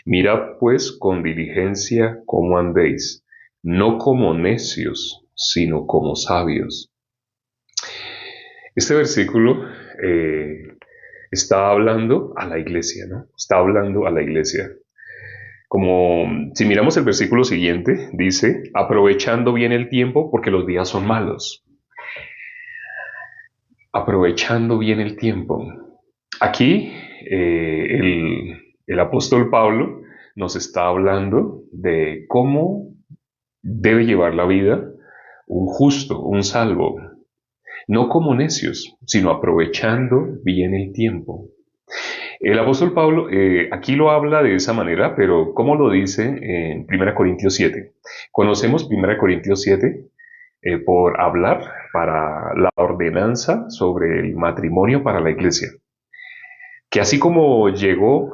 Mirad pues con diligencia cómo andéis, no como necios, sino como sabios. Este versículo está hablando a la iglesia, ¿no? Está hablando a la iglesia. Como si miramos el versículo siguiente, dice, aprovechando bien el tiempo porque los días son malos. Aprovechando bien el tiempo. Aquí el apóstol Pablo nos está hablando de cómo debe llevar la vida un justo, un salvo, no como necios, sino aprovechando bien el tiempo. El apóstol Pablo aquí lo habla de esa manera, pero ¿cómo lo dice en 1 Corintios 7? Conocemos 1 Corintios 7 por hablar para la ordenanza sobre el matrimonio para la iglesia. Que así como llegó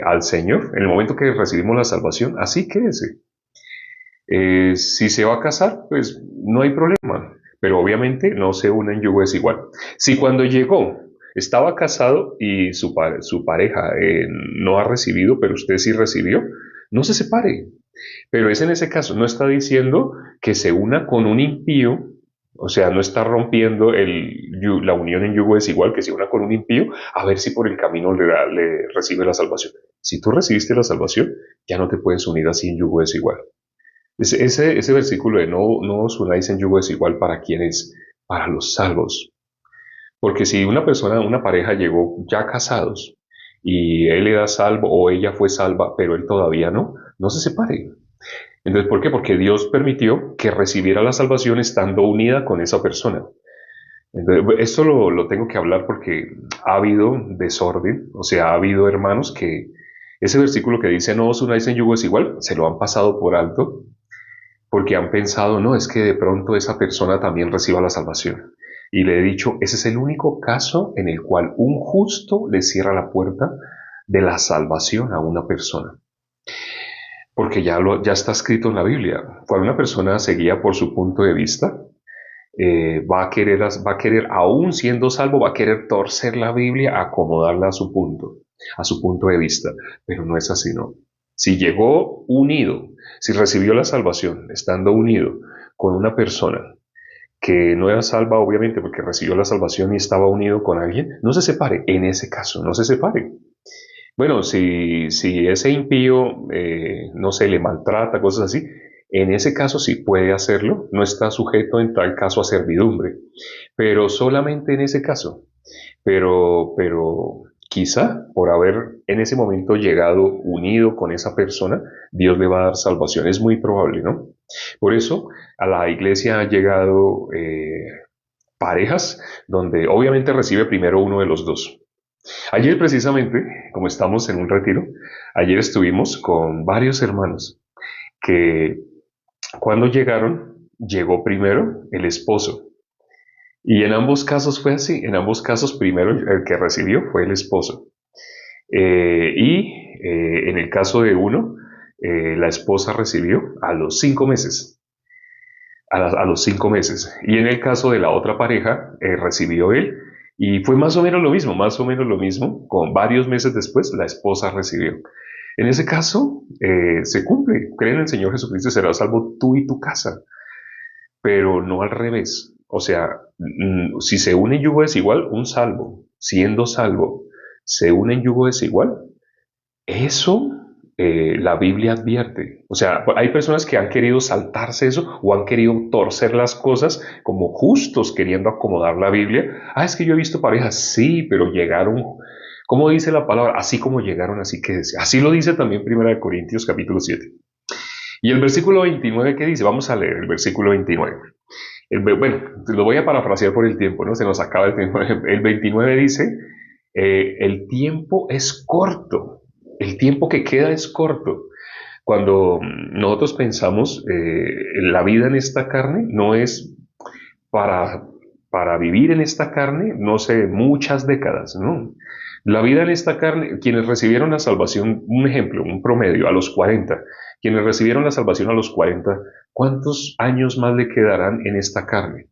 al Señor, en el momento que recibimos la salvación, así quédese. Si se va a casar, pues no hay problema, pero obviamente no se une en yugo desigual. Si cuando llegó estaba casado y su pareja no ha recibido, pero usted sí recibió, no se separe. Pero es en ese caso, no está diciendo que se una con un impío, o sea, no está rompiendo la unión en yugo desigual, que se una con un impío, a ver si por el camino le recibe la salvación. Si tú recibiste la salvación, ya no te puedes unir así en yugo desigual. Ese versículo de no os unáis en yugo desigual para quienes, para los salvos. Porque si una persona, una pareja llegó ya casados y él era salvo o ella fue salva, pero él todavía no se separe. Entonces, ¿por qué? Porque Dios permitió que recibiera la salvación estando unida con esa persona. Entonces, esto lo tengo que hablar porque ha habido desorden, o sea, ha habido hermanos que ese versículo que dice no os unáis en yugo desigual, se lo han pasado por alto porque han pensado, no, es que de pronto esa persona también reciba la salvación. Y le he dicho, ese es el único caso en el cual un justo le cierra la puerta de la salvación a una persona. Porque ya está escrito en la Biblia. Cuando una persona se guía por su punto de vista, va a querer, aún siendo salvo, va a querer torcer la Biblia, acomodarla a su punto de vista. Pero no es así, ¿no? Si llegó unido, si recibió la salvación estando unido con una persona que no era salva, obviamente, porque recibió la salvación y estaba unido con alguien, no se separe. En ese caso, no se separe. Bueno, si ese impío, no sé, le maltrata, cosas así, en ese caso sí puede hacerlo, no está sujeto en tal caso a servidumbre, pero solamente en ese caso. Pero quizá por haber en ese momento llegado unido con esa persona, Dios le va a dar salvación. Es muy probable, ¿no? Por eso a la iglesia han llegado parejas donde obviamente recibe primero uno de los dos. Ayer precisamente, como estamos en un retiro, ayer estuvimos con varios hermanos que cuando llegaron, llegó primero el esposo. Y en ambos casos fue así, en ambos casos primero el que recibió fue el esposo. En el caso de uno, la esposa recibió a los 5 meses, a los 5 meses. Y en el caso de la otra pareja, recibió él y fue más o menos lo mismo, más o menos lo mismo, con varios meses después la esposa recibió. En ese caso, se cumple, cree en el Señor Jesucristo y serás salvo tú y tu casa, pero no al revés. O sea, si se une en yugo desigual, un salvo, siendo salvo, se une en yugo desigual, eso la Biblia advierte. O sea, hay personas que han querido saltarse eso o han querido torcer las cosas como justos queriendo acomodar la Biblia. Ah, es que yo he visto parejas, sí, pero llegaron, ¿cómo dice la palabra? Así como llegaron, así que así lo dice también 1 Corintios capítulo 7. Y el versículo 29, ¿qué dice? Vamos a leer el versículo 29. Bueno, lo voy a parafrasear por el tiempo, ¿no? Se nos acaba el tiempo. El 29 dice, el tiempo es corto, el tiempo que queda es corto. Cuando nosotros pensamos, la vida en esta carne no es para, para vivir en esta carne, no sé, muchas décadas, ¿no? La vida en esta carne, quienes recibieron la salvación, un ejemplo, un promedio, a los 40, quienes recibieron la salvación a los 40, ¿cuántos años más le quedarán en esta carne?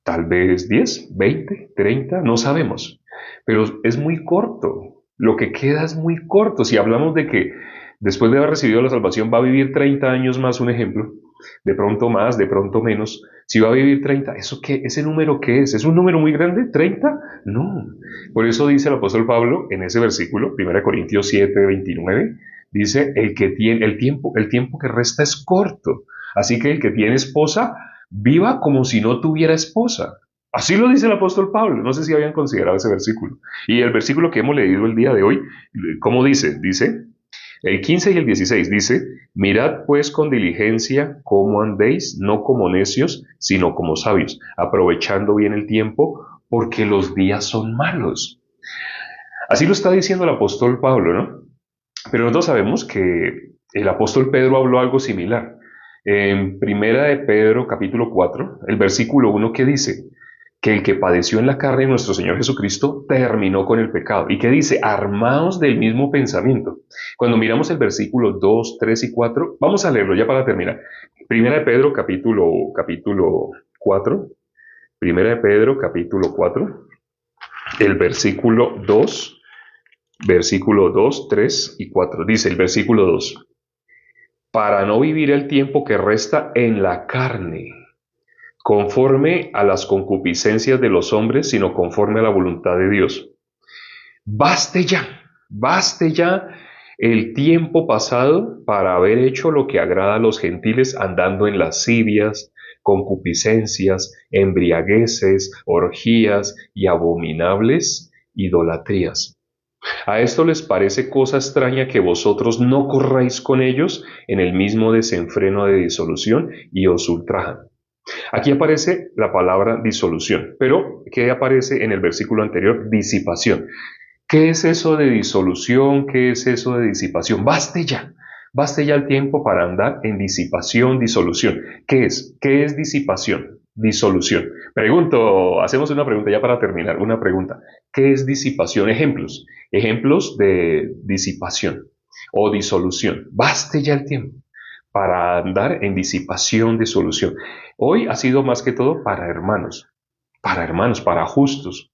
Tal vez 10, 20, 30, no sabemos, pero es muy corto. Lo que queda es muy corto. Si hablamos de que después de haber recibido la salvación va a vivir 30 años más, un ejemplo, de pronto más, de pronto menos, si va a vivir 30, ¿eso qué? ¿Ese número qué es? ¿Es un número muy grande? ¿30? No. Por eso dice el apóstol Pablo en ese versículo, 1 Corintios 7, 29, dice, el tiempo que resta es corto. Así que el que tiene esposa, viva como si no tuviera esposa. Así lo dice el apóstol Pablo. No sé si habían considerado ese versículo. Y el versículo que hemos leído el día de hoy, ¿cómo dice? Dice, el 15 y el 16 dice, mirad pues con diligencia cómo andéis, no como necios, sino como sabios, aprovechando bien el tiempo, porque los días son malos. Así lo está diciendo el apóstol Pablo, ¿no? Pero nosotros sabemos que el apóstol Pedro habló algo similar. En Primera de Pedro, capítulo 4, el versículo 1 que dice, que el que padeció en la carne de nuestro Señor Jesucristo terminó con el pecado. Y que dice, armaos del mismo pensamiento. Cuando miramos el versículo 2, 3 y 4, vamos a leerlo ya para terminar. Primera de Pedro, capítulo 4. Primera de Pedro, capítulo 4, el versículo 2, 3 y 4. Dice el versículo 2, para no vivir el tiempo que resta en la carne, conforme a las concupiscencias de los hombres, sino conforme a la voluntad de Dios. Baste ya el tiempo pasado para haber hecho lo que agrada a los gentiles, andando en lascivias, concupiscencias, embriagueces, orgías y abominables idolatrías. A esto les parece cosa extraña que vosotros no corráis con ellos en el mismo desenfreno de disolución y os ultrajan. Aquí aparece la palabra disolución, pero ¿qué aparece en el versículo anterior? Disipación. ¿Qué es eso de disolución? ¿Qué es eso de disipación? Baste ya el tiempo para andar en disipación, disolución. ¿Qué es? ¿Qué es disipación? Disolución. Pregunto, hacemos una pregunta ya para terminar, una pregunta. ¿Qué es disipación? Ejemplos de disipación o disolución. Baste ya el tiempo para andar en disipación, disolución. Hoy ha sido más que todo para hermanos, para justos.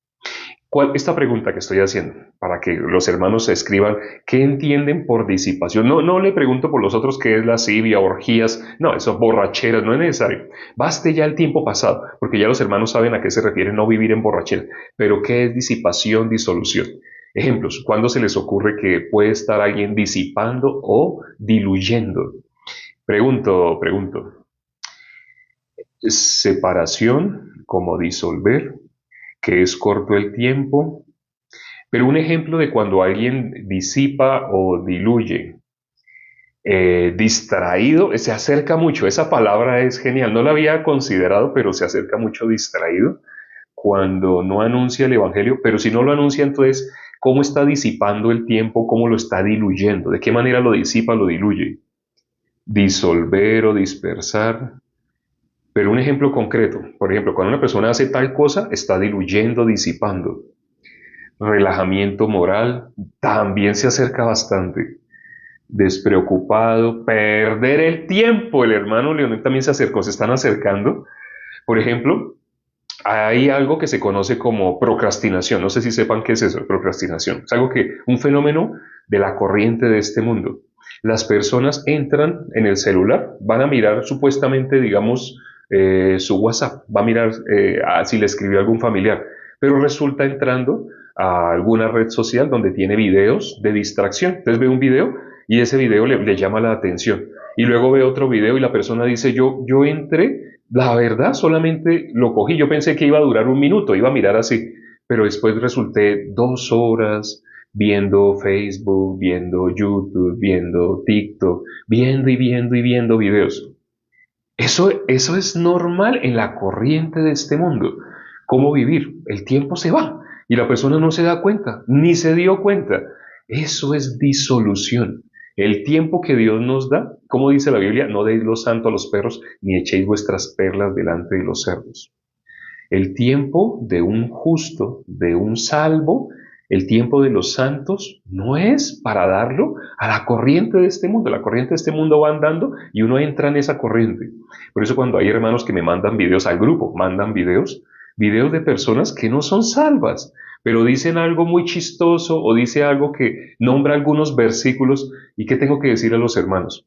Esta pregunta que estoy haciendo, para que los hermanos se escriban, ¿qué entienden por disipación? No, no le pregunto por los otros qué es lascivia, orgías, no, eso borracheras, no es necesario. Baste ya el tiempo pasado, porque ya los hermanos saben a qué se refiere no vivir en borrachera. Pero ¿qué es disipación, disolución? Ejemplos, ¿cuándo se les ocurre que puede estar alguien disipando o diluyendo? Pregunto, separación, como disolver, que es corto el tiempo, pero un ejemplo de cuando alguien disipa o diluye, distraído, se acerca mucho, esa palabra es genial, no la había considerado, pero se acerca mucho distraído cuando no anuncia el Evangelio, pero si no lo anuncia, entonces, ¿cómo está disipando el tiempo? ¿Cómo lo está diluyendo? ¿De qué manera lo disipa, lo diluye? Disolver o dispersar. Pero un ejemplo concreto, por ejemplo, cuando una persona hace tal cosa, está diluyendo, disipando. Relajamiento moral también se acerca bastante. Despreocupado, perder el tiempo. El hermano Leonel también se acercó, se están acercando. Por ejemplo, hay algo que se conoce como procrastinación. No sé si sepan qué es eso, procrastinación. Es algo que, un fenómeno de la corriente de este mundo. Las personas entran en el celular, van a mirar supuestamente, digamos, su WhatsApp, va a mirar si le escribió algún familiar, pero resulta entrando a alguna red social donde tiene videos de distracción. Entonces ve un video y ese video le llama la atención. Y luego ve otro video y la persona dice, yo entré, la verdad solamente lo cogí, yo pensé que iba a durar un minuto, iba a mirar así, pero después resulté 2 horas viendo Facebook, viendo YouTube, viendo TikTok, viendo y viendo y viendo videos. Eso es normal en la corriente de este mundo. ¿Cómo vivir? El tiempo se va y la persona no se da cuenta, ni se dio cuenta. Eso es disolución. El tiempo que Dios nos da, como dice la Biblia, no deis lo santo a los perros, ni echéis vuestras perlas delante de los cerdos. El tiempo de un justo, de un salvo, el tiempo de los santos, no es para darlo a la corriente de este mundo. La corriente de este mundo va andando y uno entra en esa corriente. Por eso cuando hay hermanos que me mandan videos al grupo, mandan videos de personas que no son salvas, pero dicen algo muy chistoso o dice algo que nombra algunos versículos. ¿Y qué tengo que decir a los hermanos?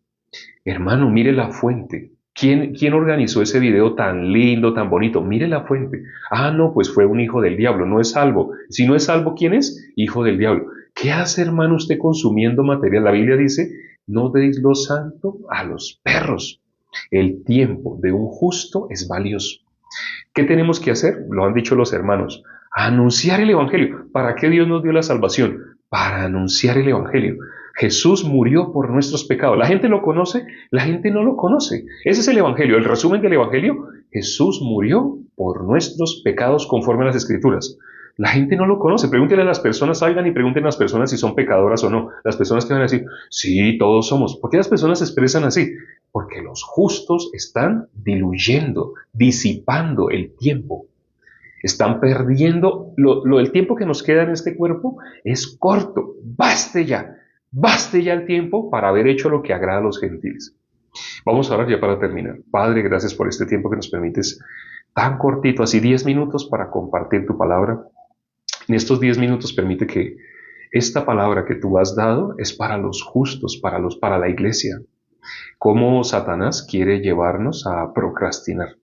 Hermano, mire la fuente. ¿Quién organizó ese video tan lindo, tan bonito? Mire la fuente. Ah, no, pues fue un hijo del diablo, no es salvo. Si no es salvo, ¿quién es? Hijo del diablo. ¿Qué hace, hermano, usted consumiendo material? La Biblia dice, no deis lo santo a los perros. El tiempo de un justo es valioso. ¿Qué tenemos que hacer? Lo han dicho los hermanos. Anunciar el Evangelio. ¿Para qué Dios nos dio la salvación? Para anunciar el Evangelio. Jesús murió por nuestros pecados. ¿La gente lo conoce? La gente no lo conoce. Ese es el Evangelio. El resumen del Evangelio. Jesús murió por nuestros pecados conforme a las Escrituras. La gente no lo conoce. Pregúntenle a las personas, salgan y pregunten a las personas si son pecadoras o no. Las personas que van a decir, sí, todos somos. ¿Por qué las personas se expresan así? Porque los justos están diluyendo, disipando el tiempo. Están perdiendo, el tiempo que nos queda en este cuerpo es corto. Baste ya el tiempo para haber hecho lo que agrada a los gentiles. Vamos a orar ya para terminar. Padre, gracias por este tiempo que nos permites tan cortito, así 10 minutos para compartir tu palabra. En estos 10 minutos permite que esta palabra que tú has dado es para los justos, para la iglesia. Cómo Satanás quiere llevarnos a procrastinar.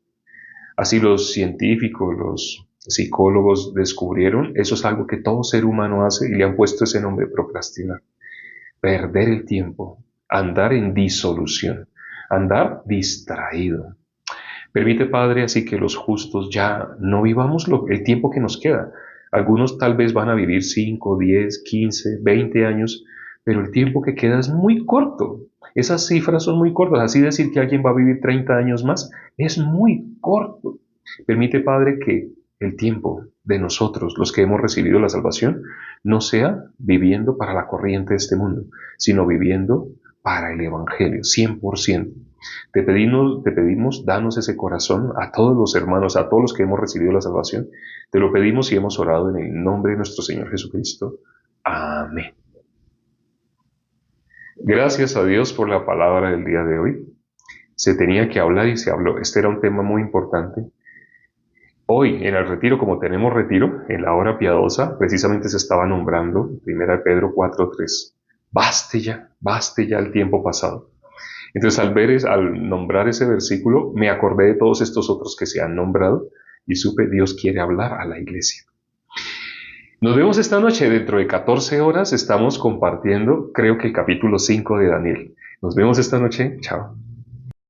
Así los científicos, los psicólogos descubrieron, eso es algo que todo ser humano hace y le han puesto ese nombre, procrastinar. Perder el tiempo, andar en disolución, andar distraído. Permite, Padre, así que los justos ya no vivamos el tiempo que nos queda. Algunos tal vez van a vivir 5, 10, 15, 20 años, pero el tiempo que queda es muy corto. Esas cifras son muy cortas. Así decir que alguien va a vivir 30 años más es muy corto. Permite, Padre, que el tiempo de nosotros, los que hemos recibido la salvación, no sea viviendo para la corriente de este mundo, sino viviendo para el Evangelio, 100%. Te pedimos, danos ese corazón a todos los hermanos, a todos los que hemos recibido la salvación. Te lo pedimos y hemos orado en el nombre de nuestro Señor Jesucristo. Amén. Gracias a Dios por la palabra del día de hoy. Se tenía que hablar y se habló. Este era un tema muy importante. Hoy, en el retiro, como tenemos retiro, en la hora piadosa, precisamente se estaba nombrando, 1 Pedro 4:3, baste ya el tiempo pasado. Entonces, al nombrar ese versículo, me acordé de todos estos otros que se han nombrado y supe, Dios quiere hablar a la iglesia. Nos vemos esta noche, dentro de 14 horas estamos compartiendo, creo que el capítulo 5 de Daniel. Nos vemos esta noche, chao.